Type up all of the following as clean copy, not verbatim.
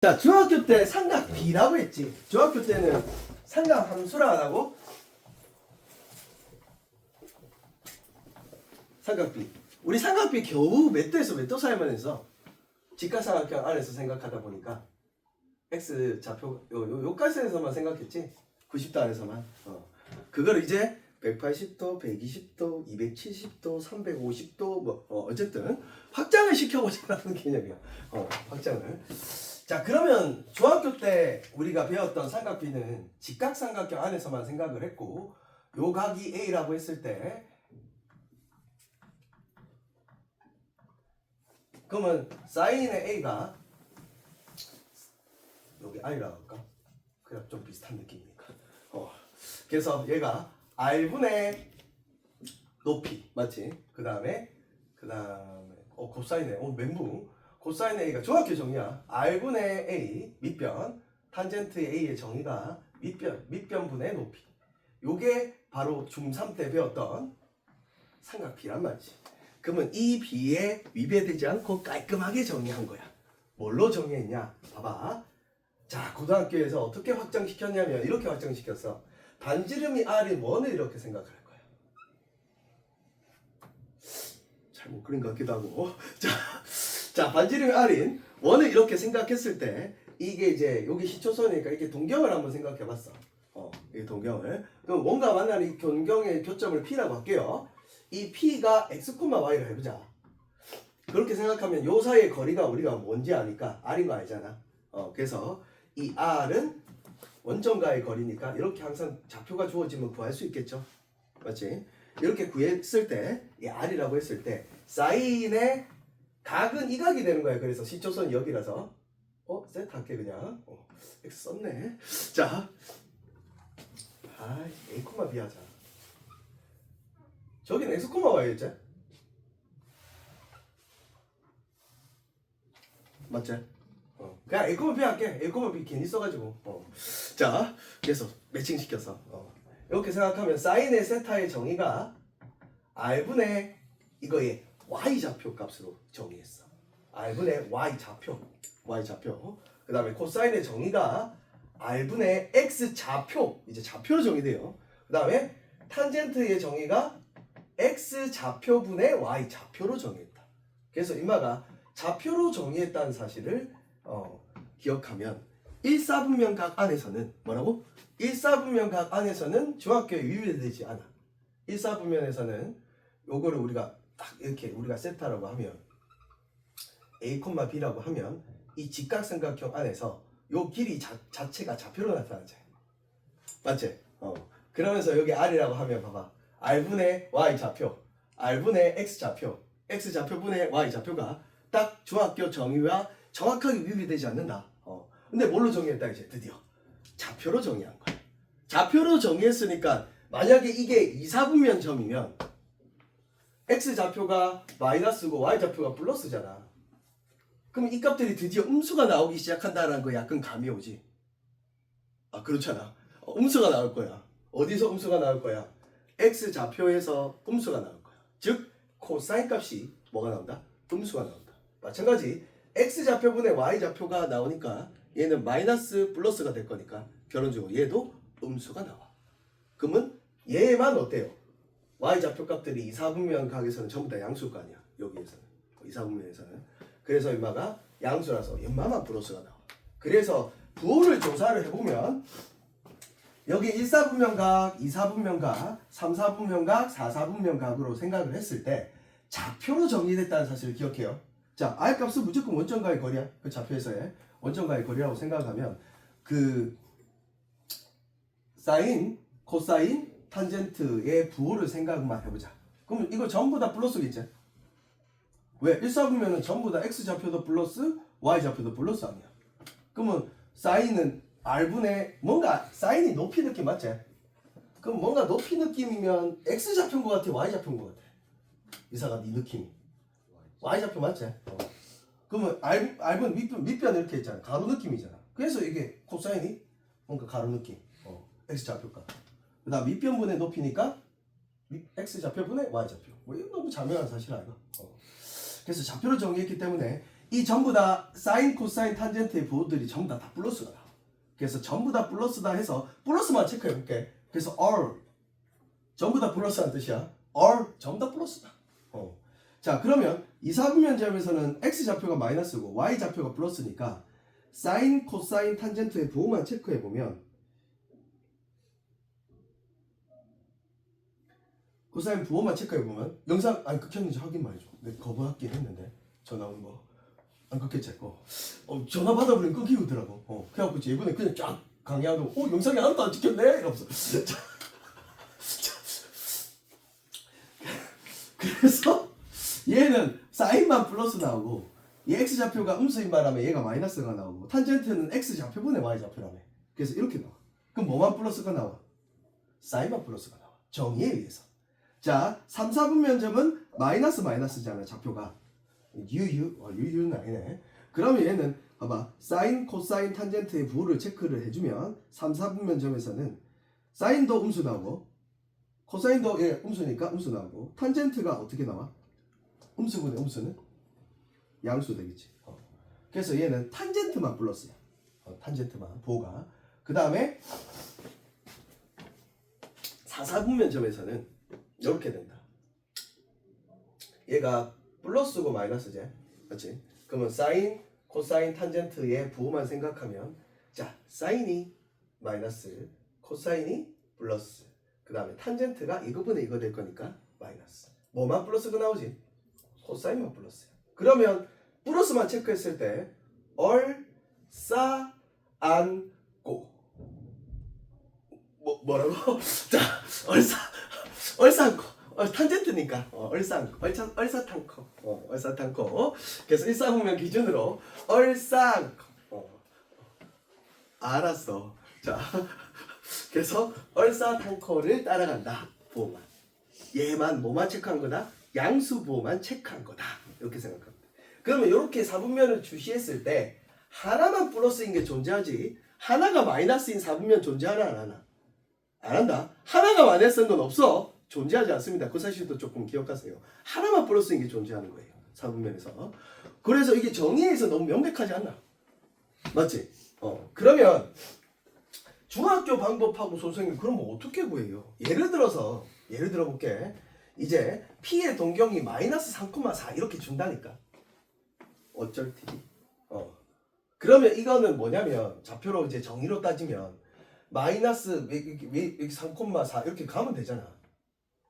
자, 중학교 때 삼각 B라고 했지. 중학교 때는 삼각 함수라 안 하고 삼각 B. 우리 삼각 B 겨우 몇 도에서 몇 도 사이만 해서 직각삼각형 안에서 생각하다 보니까 X 좌표 요까지에서만 생각했지. 90도 안에서만. 그걸 이제 180도, 120도, 270도, 350도 뭐 어쨌든 확장을 시켜보자는 개념이야. 확장을. 자, 그러면 중학교 때 우리가 배웠던 삼각 B는 직각삼각형 안에서만 생각을 했고, 요 각이 A라고 했을 때, 그러면 사인의 A가 여기 I라고 할까? 그냥 좀 비슷한 느낌이니까. 그래서 얘가 R분의 높이 맞지? 그 다음에 코사인의 멘붕. 코사인의 A가 중학교 정의야. R분의 A 밑변 탄젠트의 A의 정의가 밑변분의 높이. 요게 바로 중3 때 배웠던 삼각 B란 말이지. 그러면 이 B에 위배되지 않고 깔끔하게 정의한 거야. 뭘로 정의했냐? 봐봐. 자, 고등학교에서 어떻게 확장시켰냐면 이렇게 확장시켰어. 반지름이 R인 원을 이렇게 생각할 거야. 잘못 그린 것 같기도 하고. 자, 반지름이 R인 원을 이렇게 생각했을 때 이게 이제 여기 시초선이니까 이렇게 동경을 한번 생각해봤어. 이 동경을. 그럼 원과 만나는 이 동경의 교점을 P라고 할게요. 이 P가 X, Y를 해보자. 그렇게 생각하면 요 사이의 거리가 우리가 뭔지 아니까 R인 거 알잖아. 그래서 이 R은 원점과의 거리니까 이렇게 항상 좌표가 주어지면 구할 수 있겠죠. 맞지? 이렇게 구했을 때 이 R이라고 했을 때 사인의 각은 이 각이 되는 거야. 그래서 시초선이 여기라서 세트 할게 그냥. X 썼네. 자, A, B 하자. 저긴 X, Y겠지? 맞지? 그냥 A, B 할게. A, B 괜히 써가지고. 자, 그래서 매칭시켜서. 이렇게 생각하면 사인의 세타의 정의가 R분의 이거의 Y좌표 값으로 정의했어. R분의 Y좌표. 그 다음에 코사인의 정의가 R분의 X좌표. 이제 좌표로 정의돼요. 그 다음에 탄젠트의 정의가 X좌표분의 Y좌표로 정의했다. 그래서 임마가 좌표로 정의했다는 사실을 기억하면 1사분면각 안에서는 뭐라고? 1사분면각 안에서는 중학교에 위배되지 않아. 1사분면에서는 요거를 우리가 딱 이렇게 우리가 세타라고 하면 A, B라고 하면 이 직각삼각형 안에서 요 길이 자체가 좌표로 나타나죠. 맞지? 그러면서 여기 R이라고 하면 봐봐. R분의 Y좌표, R분의 X좌표, X좌표분의 Y좌표가 딱 중학교 정의와 정확하게 위배되지 않는다. 근데 뭘로 정의했다 이제 드디어 좌표로 정의한 거야. 좌표로 정의했으니까 만약에 이게 2사분면 점이면 X좌표가 마이너스고 Y좌표가 플러스잖아. 그럼 이 값들이 드디어 음수가 나오기 시작한다는 거 약간 감이 오지. 그렇잖아. 음수가 나올 거야. 어디서 음수가 나올 거야? X좌표에서 음수가 나올 거야. 즉 코사인 값이 뭐가 나온다? 음수가 나온다. 마찬가지 X좌표분의 Y좌표가 나오니까 얘는 마이너스 플러스가 될 거니까 결론적으로 얘도 음수가 나와. 그러면 얘만 어때요? Y좌표 값들이 2사분면 각에서는 전부 다 양수일 거 아니야. 여기에서는 2사분면에서는. 그래서 임마가 양수라서 임마만 플러스가 나와. 그래서 부호를 조사를 해보면 여기 1사분면각, 2사분면각, 3사분면각, 4사분면각으로 생각을 했을 때 좌표로 정리됐다는 사실을 기억해요. 자, R 값은 무조건 원점과의 거리야. 그 좌표에서의 원점과의 거리라고 생각하면 그 사인, 코사인, 탄젠트의 부호를 생각만 해보자. 그럼 이거 전부 다 플러스겠지? 왜? 1사분면은 전부 다 X좌표도 플러스, Y좌표도 플러스 아니야. 그러면 사인은 R분의 뭔가 사인이 높이 느낌 맞지? 그럼 뭔가 높이 느낌이면 X좌표인 것 같아? Y좌표인 것 같아? 이사가 네 느낌이 Y좌표 맞지? 그러면 R분 밑변 이렇게 있잖아. 가로 느낌이잖아. 그래서 이게 코사인이 뭔가 가로 느낌. X좌표가. 그 다음 밑변분의 높이니까 X좌표분의 Y좌표. 이거 너무 자명한 사실 아이가. 그래서 좌표를 정의했기 때문에 이 전부 다 사인, 코사인, 탄젠트의 부호들이 전부 다 플러스가 나와. 그래서 전부 다 플러스다 해서 플러스만 체크해 볼게. 그래서 all 전부 다 플러스라는 뜻이야. all 전부 다 플러스다. 자, 그러면 이사분면점에서는 x 좌표가 마이너스고 y 좌표가 플러스니까 사인, 코사인, 탄젠트의 부호만 체크해 보면 코사인 부호만 체크해 보면 영상 안 끊겼는지 확인만 해줘. 내가 거부하긴 했는데 전화 오는 거 안 끊겼지? 전화 받아버리면 끊기더라고. 그래갖고 이번에 그냥 쫙 강의하고 영상이 하나도 안 찍혔네 이러면서 그래서 얘는 사인만 플러스 나오고 이 x 좌표가 음수인 바람에 얘가 마이너스가 나오고 탄젠트는 x 좌표분의 y 좌표라며. 그래서 이렇게 나와. 그럼 뭐만 플러스가 나와? 사인만 플러스가 나와. 정의에 의해서. 자, 3, 4분 면점은 마이너스잖아 좌표가. 유유는 아니네. 그러면 얘는 봐봐. 사인, 코사인, 탄젠트의 부호를 체크를 해주면 3, 4분 면점에서는 사인도 음수 나오고 코사인도 음수니까 음수 나오고 탄젠트가 어떻게 나와? 음수분의 음수는 양수 되겠지. 그래서 얘는 탄젠트만 플러스야. 탄젠트만 부호가. 그 다음에 4, 4분 면점에서는 이렇게 된다. 얘가 플러스고 마이너스지, 맞지? 그러면 사인, 코사인, 탄젠트의 부호만 생각하면 자, 사인이 마이너스, 코사인이 플러스, 그 다음에 탄젠트가 이거분의 이거 될 거니까 마이너스. 뭐만 플러스가 나오지? 코사인만 플러스야. 그러면 플러스만 체크했을 때 얼싸안고 뭐라고? 자, 얼싸안고 탄젠트니까 얼싸탄코 얼싸탄코. 그래서 일사분면 기준으로 얼싸안코. 알았어. 자, 그래서 얼싸탄코를 따라간다. 부호만. 얘만 뭐만 체크한 거다? 양수 부호만 체크한 거다. 이렇게 생각합니다. 그러면 이렇게 사분면을 주시했을 때 하나만 플러스인 게 존재하지 하나가 마이너스인 사분면 존재하나 안 하나? 안 한다. 하나가 마이너스인 건 없어. 존재하지 않습니다. 그 사실도 조금 기억하세요. 하나만 플러스인 게 존재하는 거예요. 사분면에서. 그래서 이게 정의에서 너무 명백하지 않나? 맞지? 그러면 중학교 방법하고 선생님 그럼 어떻게 구해요? 예를 들어 볼게. 이제 P의 동경이 마이너스 3,4 이렇게 준다니까. 어쩔 TV? 그러면 이거는 뭐냐면 좌표로 이제 정의로 따지면 마이너스 3,4 이렇게 가면 되잖아.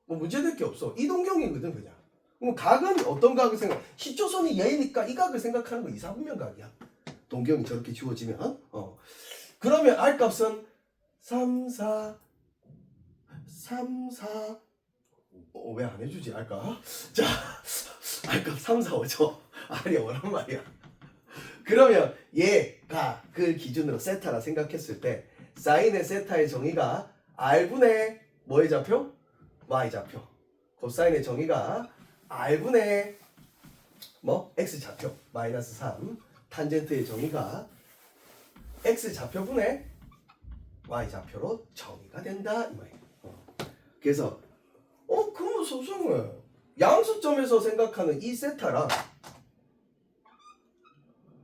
뭐 문제될 게 없어. 이 동경이거든 그냥. 그럼 각은 어떤 각을 생각? 시초선이 얘니까 이 각을 생각하는 거 2, 4분면 각이야. 동경이 저렇게 지워지면. 그러면 R 값은 3, 4 왜 안 해주지 알까? 자, 알까 3, 4, 5죠. R이 오란 말이야. 그러면 얘가 그 기준으로 세타라 생각했을 때 사인의 세타의 정의가 R분의 뭐의 좌표? Y 좌표. 코사인의 정의가 R분의 X 좌표 마이너스 3. 탄젠트의 정의가 X 좌표분의 Y 좌표로 정의가 된다 이 말이야. 그래서 그러면 소송은 양수점에서 생각하는 이 세타랑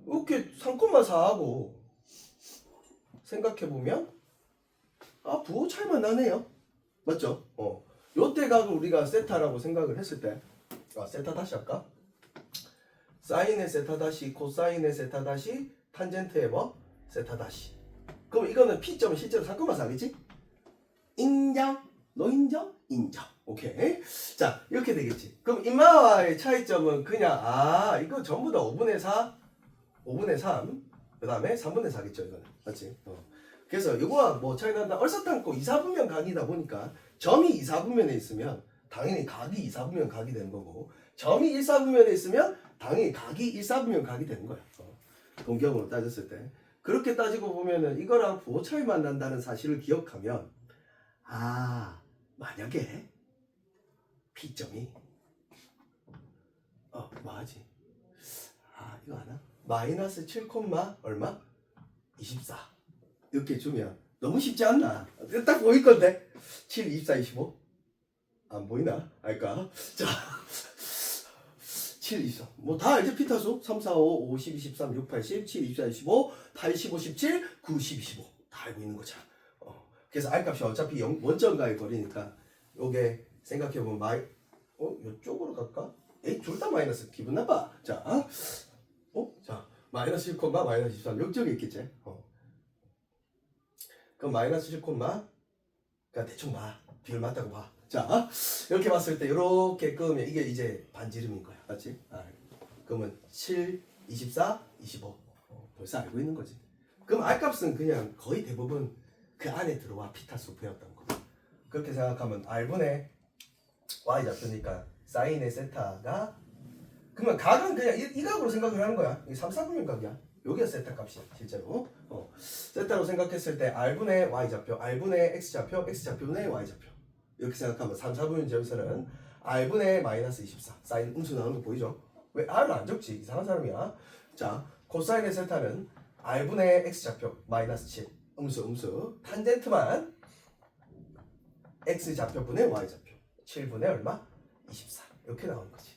이렇게 3,4하고 생각해보면 부호 차이만 나네요. 맞죠? 요때 각을 우리가 세타라고 생각을 했을 때 세타 다시 할까? 사인의 세타 다시 코사인의 세타 다시 탄젠트의 세타 다시. 그럼 이거는 P점은 실제로 3,4겠지? 인정? 너 인정? 인정. 오케이. 자, 이렇게 되겠지. 그럼 인마와의 차이점은 그냥 이거 전부 다 5분의 4 5분의 3 그 다음에 3분의 4겠죠 이거는. 맞지? 그래서 이거와 뭐 차이 난다. 얼싸탄코 2, 4분면 각이다 보니까 점이 2, 4분면에 있으면 당연히 각이 2, 4분면 각이 되는 거고 점이 1, 4분면에 있으면 당연히 각이 1, 4분면 각이 되는 거야. 동경으로 따졌을 때. 그렇게 따지고 보면은 이거랑 부호 차이만 난다는 사실을 기억하면 만약에 P점이 뭐하지? 이거 아나? 마이너스 7, 얼마? 24 이렇게 주면 너무 쉽지 않나? 딱 보일 건데 7, 24, 25 안 보이나? 알까? 자 7, 24. 뭐 다 알죠? 피타수. 3, 4, 5, 5, 12, 13, 6, 8, 10, 7, 24, 25, 8, 15, 17, 9, 10, 25. 다 알고 있는 거잖아. 그래서 R값이 어차피 원점과의 거리니까 요게 생각해보면 요쪽으로 갈까? 에이, 둘 다 마이너스. 기분 나빠. 자, 자, 마이너스 1, 마이너스 23. 여기쪽에 있겠지? 그럼 마이너스 7, 그러니까 대충 봐. 비율 맞다고 봐. 자, 이렇게 봤을 때 이렇게 끄면 이게 이제 반지름인 거야. 맞지? 그러면 7, 24, 25. 벌써 알고 있는 거지. 그럼 R값은 그냥 거의 대부분 그 안에 들어와 피타수 배웠던 거. 그렇게 생각하면 R분의 Y좌표니까 사인의 세타가 그러면 각은 그냥 이 각으로 생각을 하는 거야. 이게 3, 4분면 각이야. 여기가 세타 값이야 실제로. 세타로 생각했을 때 R분의 Y좌표, R분의 X좌표, X좌표분의 Y좌표 이렇게 생각하면 3, 4분면 제곱선은 R분의 마이너스 24 사인 음수 나오는 거 보이죠? 왜 R을 안 적지? 이상한 사람이야. 자, 코사인의 세타는 R분의 X좌표 마이너스 7 음수 탄젠트만 X좌표분의 Y좌표 7분의 얼마? 24 이렇게 나오는 거지.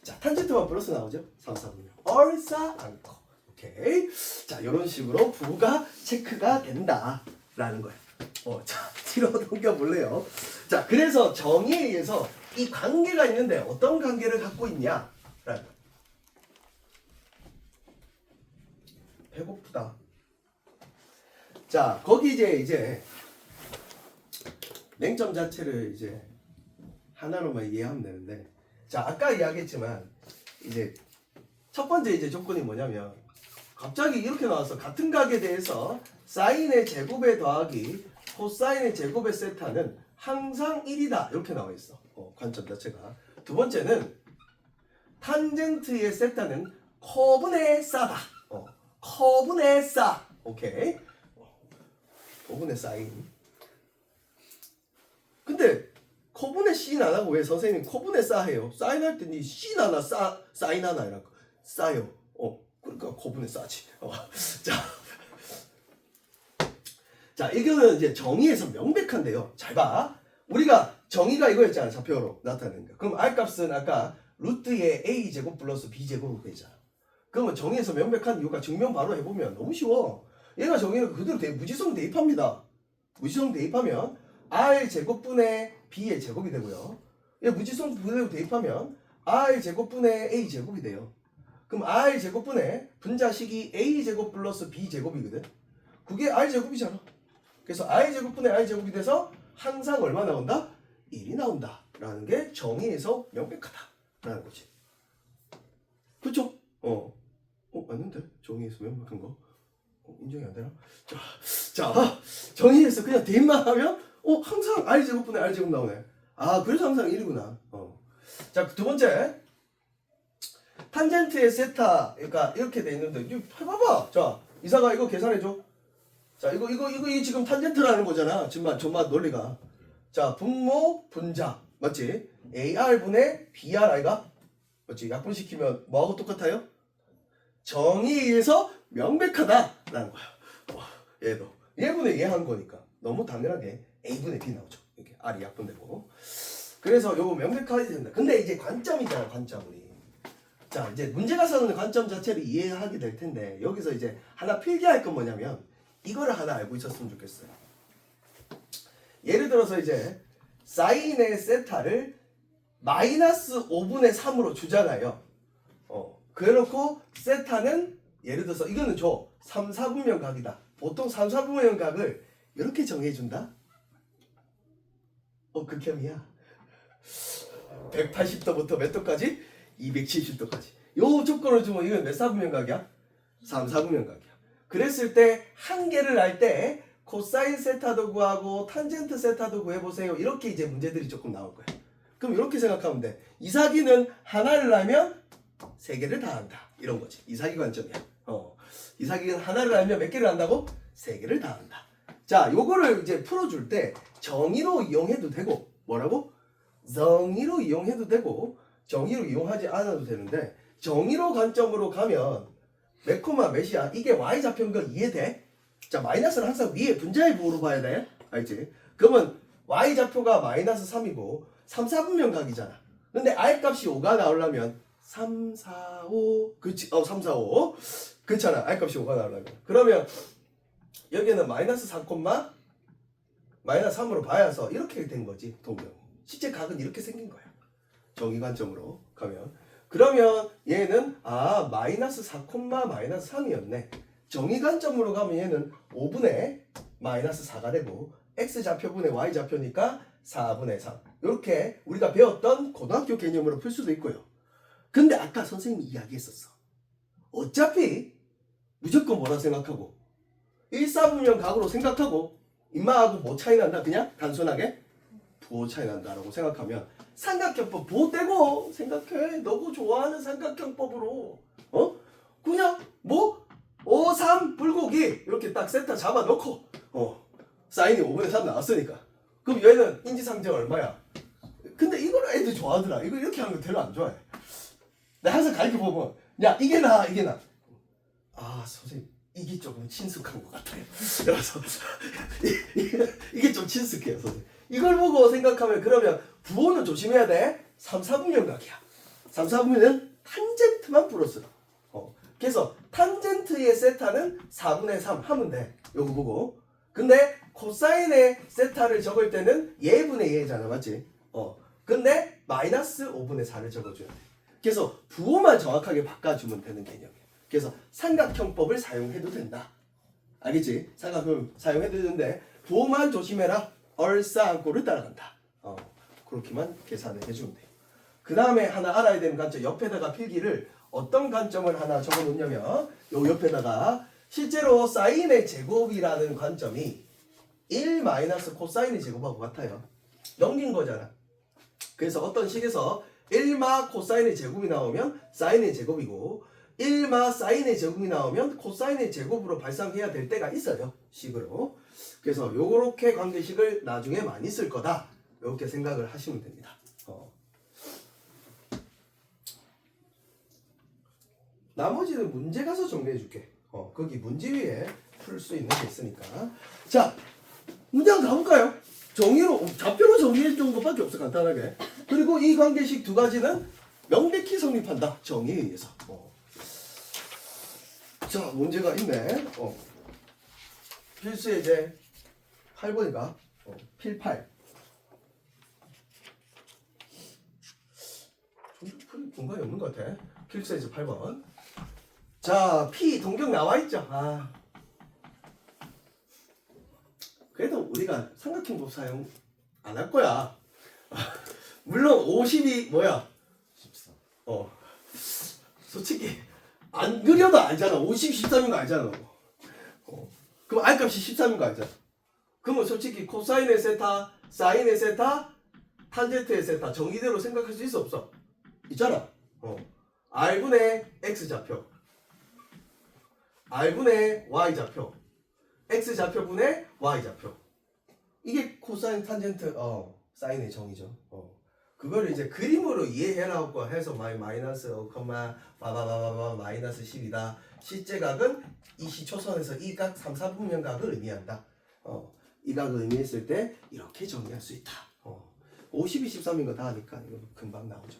자, 탄젠트만 플러스 나오죠? 3, 4분면 얼싸 않고. 오케이. 자, 이런 식으로 부가 체크가 된다라는 거예요. 자, 뒤로 넘겨볼래요. 자, 그래서 정의에 의해서 이 관계가 있는데 어떤 관계를 갖고 있냐라는 거예요. 배고프다. 자, 거기 이제 맹점 자체를 이제 하나로만 이해하면 되는데, 자, 아까 이야기했지만 이제 첫 번째 이제 조건이 뭐냐면 갑자기 이렇게 나와서 같은 각에 대해서 사인의 제곱에 더하기 코사인의 제곱의 세타는 항상 1이다 이렇게 나와 있어. 관점 자체가. 두 번째는 탄젠트의 세타는 커분의 싸다. 커분의 싸. 오케이. 커분의 사인. 근데 커분의 씬 안 하고 왜 선생님 커분의 싸 해요? 사인 할 때 니 씬 하나 사인 하나 이라고 싸요. 그러니까 커분의 싸지. 자, 이거는 이제 정의에서 명백한데요. 잘 봐. 우리가 정의가 이거였잖아. 좌표로 나타내는 거. 그럼 R값은 아까 루트의 A제곱 플러스 B제곱으로 되잖아. 그러면 정의에서 명백한 이유가 증명 바로 해보면 너무 쉬워. 얘가 정의는 그대로 무지성 대입합니다. 무지성 대입하면 R제곱분의 B의 제곱이 되고요. 얘 무지성 그대로 대입하면 R제곱분의 A제곱이 돼요. 그럼 R제곱분의 분자식이 A제곱 플러스 B제곱이거든. 그게 R제곱이잖아. 그래서 R제곱분의 R제곱이 돼서 항상 얼마 나온다? 1이 나온다 라는 게 정의에서 명백하다 라는 거지. 그쵸? 맞는데? 정의에서 명백한 거 인정이 안 되나? 자, 정의에서 그냥 대입만 하면 항상 R제곱분의 R제곱 나오네. 그래서 항상 1이구나. 자, 두 번째 탄젠트의 세타, 그러니까 이렇게 돼 있는데 이거 해봐봐. 자, 이사가 이거 계산해줘. 자, 이거 지금 탄젠트라는 거잖아. 전마 논리가. 자, 분모 분자 맞지? AR분의 BRI가 맞지? 약분시키면 뭐하고 똑같아요? 정의에 의해서 명백하다라는 거야. 얘도 얘분의 얘 한 거니까 너무 당연하게 A분의 B 나오죠. 이렇게 R이 약분되고. 그래서 요거 명백하게 된다. 근데 이제 관점이잖아, 관점이. 자, 이제 문제가 서는 관점 자체를 이해하게 될 텐데 여기서 이제 하나 필기할 건 뭐냐면 이거를 하나 알고 있었으면 좋겠어요. 예를 들어서 이제 사인의 세타를 마이너스 5분의 3으로 주잖아요. 그래놓고 세타는 예를 들어서 이거는 3, 4분면 각이다. 보통 3, 4분면 각을 이렇게 정해준다. 극혐이야. 180도부터 몇 도까지? 270도까지. 요 조건을 주면 이건 몇 사분면 각이야? 3, 4분면 각이야. 그랬을 때 한 개를 알 때 코사인 세타도 구하고 탄젠트 세타도 구해보세요. 이렇게 이제 문제들이 조금 나올 거야. 그럼 이렇게 생각하면 돼. 이사기는 하나를 알면 세 개를 다 안다. 이런 거지. 이사기 관점이야. 이사기는 하나를 알면 몇 개를 안다고? 세 개를 다 안다. 자, 요거를 이제 풀어줄 때 정의로 이용해도 되고 뭐라고? 정의로 이용해도 되고 정의로 이용하지 않아도 되는데 정의로 관점으로 가면 몇 코마 몇이야? 이게 Y좌표인 거 이해돼? 자, 마이너스는 항상 위에 분자의 부호로 봐야 돼. 알지? 그러면 Y좌표가 마이너스 3이고 3, 4분면 각이잖아. 근데 R값이 5가 나오려면 3, 4, 5 그렇지 3, 4, 5 그렇잖아. R값이 5가 나오려면 그러면 여기는 마이너스 4, 마이너스 3으로 봐야서 이렇게 된 거지. 동경 실제 각은 이렇게 생긴 거야. 정의 관점으로 가면 그러면 얘는 마이너스 4, 마이너스 3이었네. 정의 관점으로 가면 얘는 5분의 마이너스 4가 되고 x좌표분의 y좌표니까 4분의 3 이렇게 우리가 배웠던 고등학교 개념으로 풀 수도 있고요. 근데 아까 선생님이 이야기했었어. 어차피 무조건 뭐라 생각하고 1, 4분면 각으로 생각하고 인마하고 뭐 차이 난다? 그냥 단순하게 부호 차이 난다라고 생각하면 삼각형법 부호 떼고 생각해. 너고 좋아하는 삼각형법으로 그냥 뭐 5, 3 불고기 이렇게 딱 세타 잡아놓고 사인이 5분의 3 나왔으니까 그럼 얘는 인지상정 얼마야? 근데 이걸 애들 좋아하더라. 이거 이렇게 하는 거 별로 안 좋아해. 내가 항상 가르쳐보면 야 이게 나 선생님 이게 조금 친숙한 것 같아요. 그래서 이게 좀 친숙해요. 선생님. 이걸 보고 생각하면 그러면 부호는 조심해야 돼. 3, 4분면 각이야. 3, 4분면은 탄젠트만 풀었어. 그래서 탄젠트의 세타는 4분의 3 하면 돼. 요거 보고. 근데 코사인의 세타를 적을 때는 예분의 예잖아. 맞지? 근데 마이너스 5분의 4를 적어줘야 돼. 그래서 부호만 정확하게 바꿔주면 되는 개념이야. 그래서 삼각형법을 사용해도 된다. 알겠지? 삼각형 사용해도 되는데 부호만 조심해라. 얼싸안고를 따라간다. 그렇게만 계산을 해주면 돼. 그 다음에 하나 알아야 되는 관점. 옆에다가 필기를 어떤 관점을 하나 적어놓냐면 요 옆에다가 실제로 사인의 제곱이라는 관점이 1 마이너스 코사인의 제곱하고 같아요. 넘긴 거잖아. 그래서 어떤 식에서 1마 코사인의 제곱이 나오면 사인의 제곱이고 1마 사인의 제곱이 나오면 코사인의 제곱으로 발상해야 될 때가 있어요. 식으로. 그래서 요렇게 관계식을 나중에 많이 쓸 거다. 이렇게 생각을 하시면 됩니다. 나머지는 문제 가서 정리해 줄게. 거기 문제 위에 풀 수 있는 게 있으니까. 자, 문제 한번 가볼까요? 정의로, 좌표로 정리해 준 것밖에 없어, 간단하게. 그리고 이 관계식 두 가지는 명백히 성립한다. 정의에 의해서. 자, 문제가 있네. 필수의 이제 8번이가 필8. 풀 공간이 없는 것 같아. 필수의 이제 8번. 자, P 동경 나와 있죠. 그래도 우리가 삼각형법 사용 안 할 거야. 물론 50이 뭐야? 14. 솔직히 안 그려도 알잖아. 50, 13인 거 알잖아. 그럼 R값이 13인 거 알잖아. 그러면 솔직히 코사인의 세타, 사인의 세타, 탄젠트의 세타 정의대로 생각할 수 있어 없어? 있잖아. R분의 X좌표, R분의 Y좌표, X좌표분의 Y좌표. 이게 코사인 탄젠트 사인의 정의죠. 그거를 이제 그림으로 이해해라고 해서 마이너스 5, 마이너스 10이다. 실제 각은 이 시초선에서 이 각 3, 4분면 각을 의미한다. 이 각을 의미했을 때 이렇게 정리할 수 있다. 50이 13인 거 다 하니까 이거 금방 나오죠.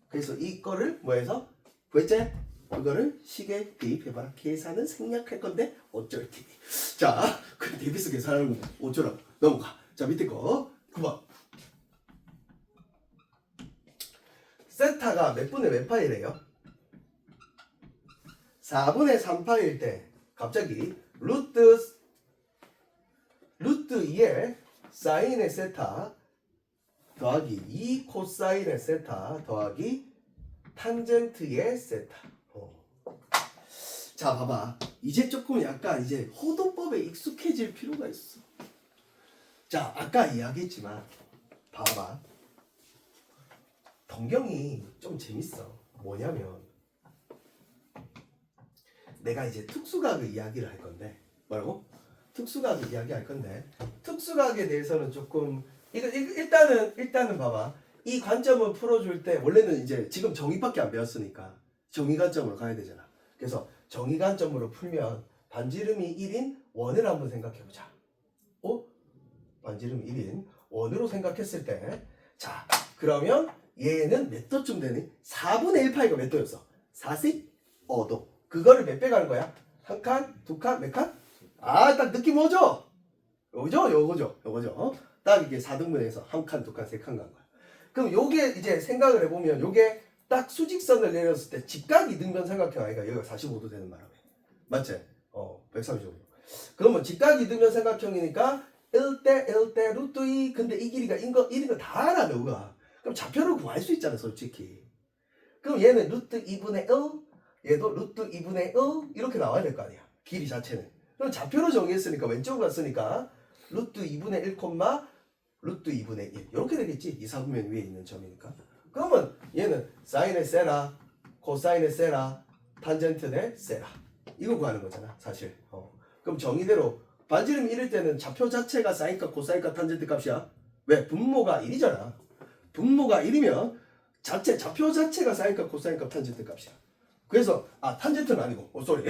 그래서 이거를 뭐해서 왜째? 이거를 식에 대입해봐라. 계산은 생략할 건데 어쩔 TV. 자, 그럼 대비수 계산하는 거 어쩌라고. 넘어가. 자, 밑에 거 9번. 세타가 몇 분의 몇 파이래요? 4분의 3파일 때 갑자기 루트 2의 사인의 세타 더하기 2 코사인의 세타 더하기 탄젠트의 세타. 자, 봐봐. 이제 조금 약간 이제 호도법에 익숙해질 필요가 있어. 자, 아까 이야기했지만 봐봐. 동경이 좀 재밌어. 뭐냐면 내가 이제 특수각을 이야기를 할 건데 뭐라고? 특수각을 이야기할 건데 특수각에 대해서는 조금 일단은 봐봐. 이 관점을 풀어줄 때 원래는 이제 지금 정의밖에 안 배웠으니까 정의 관점으로 가야 되잖아. 그래서 정의 관점으로 풀면 반지름이 1인 원을 한번 생각해보자. 반지름이 1인 원으로 생각했을 때 자, 그러면 얘는 몇 도쯤 되니? 4분의 1파이가 몇 도였어? 45도. 그거를 몇 배 가는 거야? 한 칸? 두 칸? 몇 칸? 아, 딱 느낌 오죠? 요거죠? 요거죠? 요거죠? 딱 이게 4등분해서 한 칸, 두 칸, 세 칸 간 거야. 그럼 요게 이제 생각을 해보면 요게 딱 수직선을 내렸을 때 직각 이등변 생각해. 아이가 여기가 45도 되는 바람에. 맞지? 135도. 그러면 직각 이등변 삼각형이니까 1대 1대 루트 2. 근데 이 길이가 이런 거 다 알아 너가. 그럼 좌표를 구할 수 있잖아 솔직히. 그럼 얘는 루트 2분의 1, 얘도 루트 2분의 1 이렇게 나와야 될 거 아니야. 길이 자체는. 그럼 좌표로 정했으니까 왼쪽으로 갔으니까 루트 2분의 1, 루트 2분의 1 이렇게 되겠지. 이사분면 위에 있는 점이니까. 그러면 얘는 사인의 세라, 코사인의 세라, 탄젠트의 세라 이거 구하는 거잖아 사실. 그럼 정의대로 반지름이 1일 때는 좌표 자체가 사인값, 코사인값, 탄젠트 값이야. 왜? 분모가 1이잖아. 분모가 1이면 좌표 자체가 사인값, 코사인값, 탄젠트 값이야. 그래서 탄젠트는 아니고 쏘리.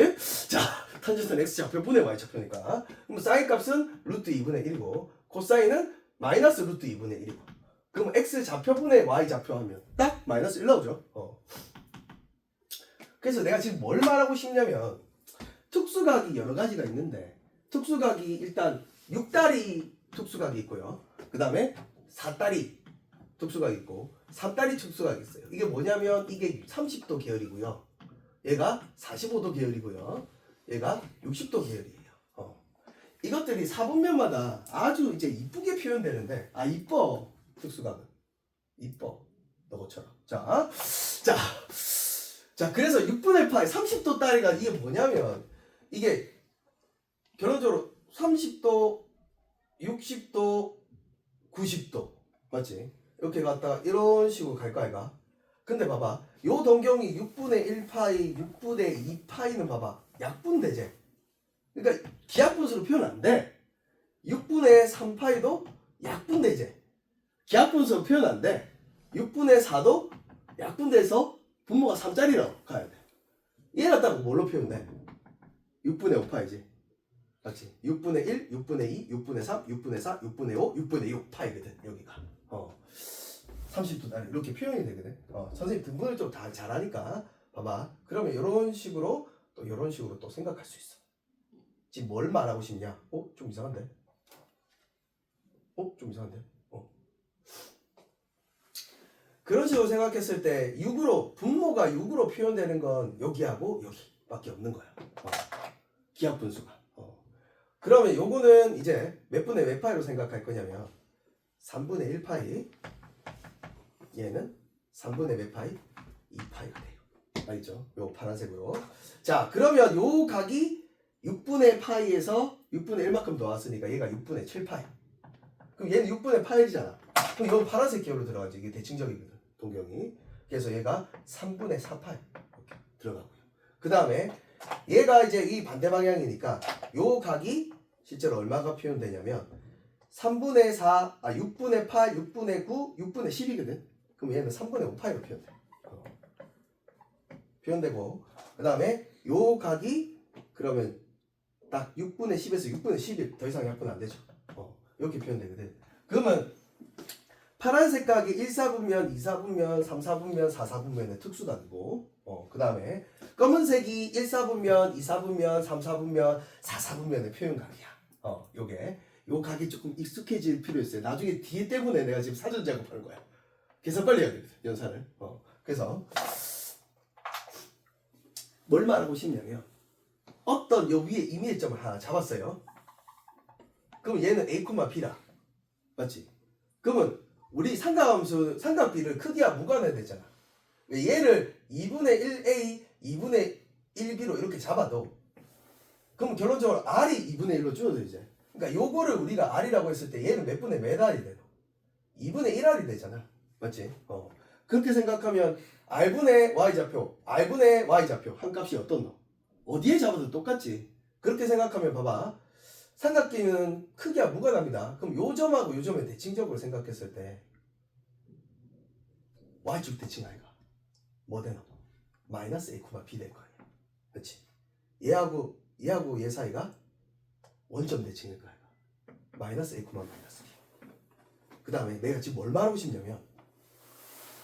자, 탄젠트는 x좌표 분의 y좌표니까. 그럼 사인값은 루트 2분의 1이고 코사인은 마이너스 루트 2분의 1이고. 그럼 x좌표 분의 y좌표 하면 딱 마이너스 1 나오죠. 그래서 내가 지금 뭘 말하고 싶냐면 특수각이 여러 가지가 있는데 특수각이 일단 6다리 특수각이 있고요. 그 다음에 4다리 특수각이 있고 3다리 특수각이 있어요. 이게 뭐냐면 이게 30도 계열이고요. 얘가 45도 계열이고요. 얘가 60도 계열이에요. 이것들이 사분면마다 아주 이제 이쁘게 표현되는데 이뻐 특수각은 이뻐 너처럼. 자 그래서 6분의 파이 30도 다리가 이게 뭐냐면 이게 결론적으로 30도, 60도, 90도 맞지? 이렇게 갔다가 이런 식으로 갈 거 아이가? 근데 봐봐 요 동경이 6분의 1파이, 6분의 2파이는 봐봐 약분되지? 그러니까 기하분수로 표현 안 돼. 6분의 3파이도 약분되지? 기하분수로 표현 안 돼. 6분의 4도 약분돼서 분모가 3짜리로 가야 돼. 얘 갖다가 뭘로 표현돼? 6분의 5파이지. 맞지? 6분의 1, 6분의 2, 6분의 3, 6분의 4, 6분의 5, 6분의 6 파이거든. 여기가. 30도 다리 이렇게 표현이 되거든. 선생님 등분을 좀 다 잘하니까 봐봐. 그러면 이런 식으로 또 이런 식으로 또 생각할 수 있어. 지금 뭘 말하고 싶냐? 좀 이상한데? 좀 이상한데? 그런 식으로 생각했을 때 6으로 분모가 6으로 표현되는 건 여기하고 여기밖에 없는 거야. 기하분수가. 그러면 요거는 이제 몇 분의 몇 파이로 생각할 거냐면 3분의 1파이 얘는 3분의 몇 파이? 2파이가 돼요. 알겠죠? 요 파란색으로. 자 그러면 요 각이 6분의 파이에서 6분의 1만큼 나왔으니까 얘가 6분의 7파이. 그럼 얘는 6분의 8이잖아. 그럼 이건 파란색 계열로 들어가지. 이게 대칭적이거든. 동경이. 그래서 얘가 3분의 4파이 이렇게 들어가고요. 그 다음에 얘가 이제 이 반대 방향이니까 요 각이 실제로 얼마가 표현되냐면 3분의 4, 6분의 8, 6분의 9, 6분의 10이거든. 그럼 얘는 3분의 5파이로 표현돼. 표현되고 그 다음에 요 각이 그러면 딱 6분의 10에서 6분의 11 더 이상 약분 안 되죠. 이렇게 표현되거든. 그러면 파란색 각이 1사분면, 2사분면, 3사분면, 4사분면의 특수각이고 그 다음에 검은색이 1사분면, 2사분면, 3사분면, 4사분면의 표현각이야. 요게 요 각이 조금 익숙해질 필요 있어요. 나중에 뒤에 때문에 내가 지금 사전 작업하는 거야. 계산 빨리 해야 되거든 연산을. 그래서 뭘 말하고 싶냐면 어떤 요 위에 임의점을 하나 잡았어요. 그럼 얘는 A, B라 맞지? 그러면 우리 삼각비를 크기와 무관해야 되잖아. 얘를 2분의 1A, 2분의 1B로 이렇게 잡아도 그럼 결론적으로 R이 2분의 1로 줄어들지. 그러니까 요거를 우리가 R이라고 했을 때 얘는 몇 분의 몇 R이 되노? 2분의 1R이 되잖아. 맞지? 그렇게 생각하면 R분의 Y좌표, R분의 Y좌표 한 값이 어떻노? 어디에 잡아도 똑같지. 그렇게 생각하면 봐봐. 삼각기는 크기와 무관합니다. 그럼 요 점하고 요 점의 대칭적으로 생각했을 때 Y축 대칭 아이가 뭐 되노? 마이너스 A, B 될 거 아니야. 그렇지? 얘하고 얘 사이가 원점 대칭일 거 아이가. 마이너스 A, 마이너스 B. 그 다음에 내가 지금 뭘 말하고 싶냐면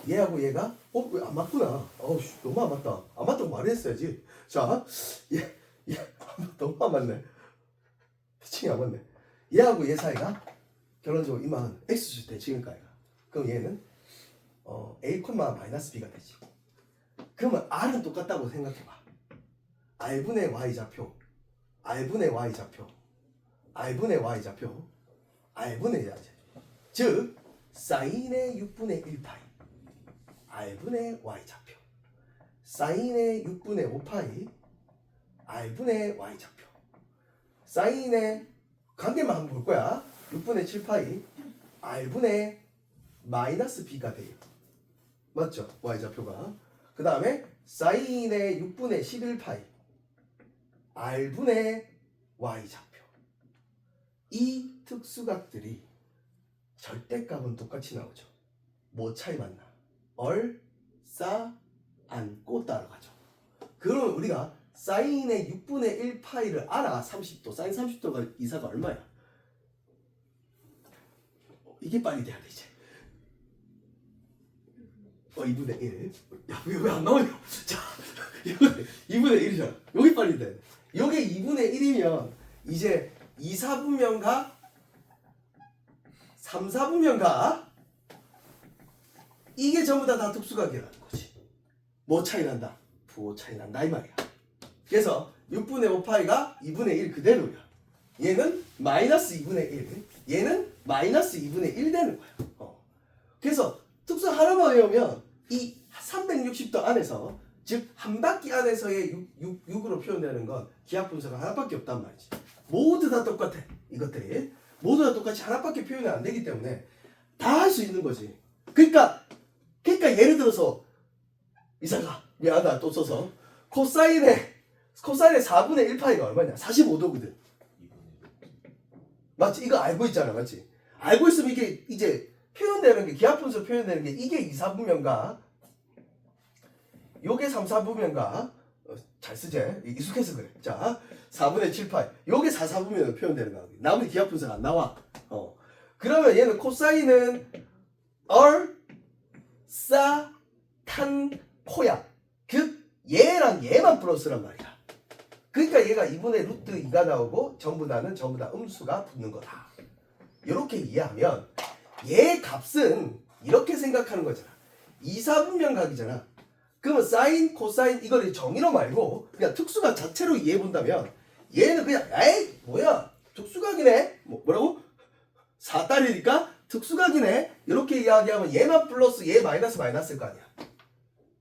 얘하고 얘가 왜 안 맞구나. 너무 안 맞다. 안 맞다고 말했어야지. 자, 얘 너무 안 맞네. 대칭이 안 맞네. 얘하고 얘 사이가 결론적으로 이만 x줄 대칭일까 얘가. 그럼 얘는 a, 마이너스 b가 되지. 그러면 r은 똑같다고 생각해봐. r분의 y좌표, r분의 y좌표, r분의 y좌표, r분의 y좌표. 즉 사인의 6분의 1파이 r분의 y좌표, 사인의 6분의 5파이 r분의 y좌표, 사인의 관계만 한번 볼 거야. 6분의 7파이 r분의 마이너스 b가 돼요. 맞죠? y좌표가. 그 다음에 사인의 6분의 11파이 r분의 y좌표. 이 특수각들이 절대값은 똑같이 나오죠. 뭐 차이 맞나? 얼, 싸, 안고 따라가죠. 그러면 우리가 사인의 6분의 1파이를 알아. 30도. 사인 30도가 이사가 얼마야? 이게 빨리 돼야 돼 이제. 2분의 1. 야, 왜 안 나오냐? 자, 2분의 1이잖아. 여기 빨리 돼. 요게 2분의 1이면 이제 2, 4분면과 3, 4분면과 이게 전부 다 특수각이라는 거지. 뭐 차이 난다? 부호 차이 난다 이 말이야. 그래서 6분의 5파이가 2분의 1 그대로야. 얘는 마이너스 2분의 1, 얘는 마이너스 2분의 1 되는 거야. 그래서 특수 하나만 외우면 이 360도 안에서, 즉 한 바퀴 안에서의 6으로 표현되는 건 기하 분수가 하나밖에 없단 말이지. 모두 다 똑같아. 이것들이 모두 다 똑같이 하나밖에 표현이 안 되기 때문에 다 할 수 있는 거지. 그러니까 예를 들어서 이사가 미안하다 또 써서 코사인의 4분의 1파이가 얼마냐? 45도거든. 맞지? 이거 알고 있잖아. 맞지? 알고 있으면 이게 이제 표현되는 게, 기하분수 표현되는 게 이게 2, 4분면과 요게 3, 4분면과 잘 쓰지? 익숙해서 그래. 자, 4분의 7파이 요게 4, 4분면으로 표현되는 거야. 나머지 기하분수가 안 나와. 그러면 얘는 코사인은 얼, 싸, 탄, 코야. 즉 얘랑 얘만 플러스란 말이야. 그러니까 얘가 2분의 루트 2가 나오고 전부 다 음수가 붙는 거다. 이렇게 이해하면 얘 값은 이렇게 생각하는 거잖아. 2, 4분면 각이잖아. 그러면 사인, 코사인 이걸 정의로 말고 그냥 특수각 자체로 이해해 본다면 얘는 그냥 에이 뭐야 특수각이네. 뭐라고? 4달이니까 특수각이네. 이렇게 이야기하면 얘만 플러스 얘 마이너스일 거 아니야.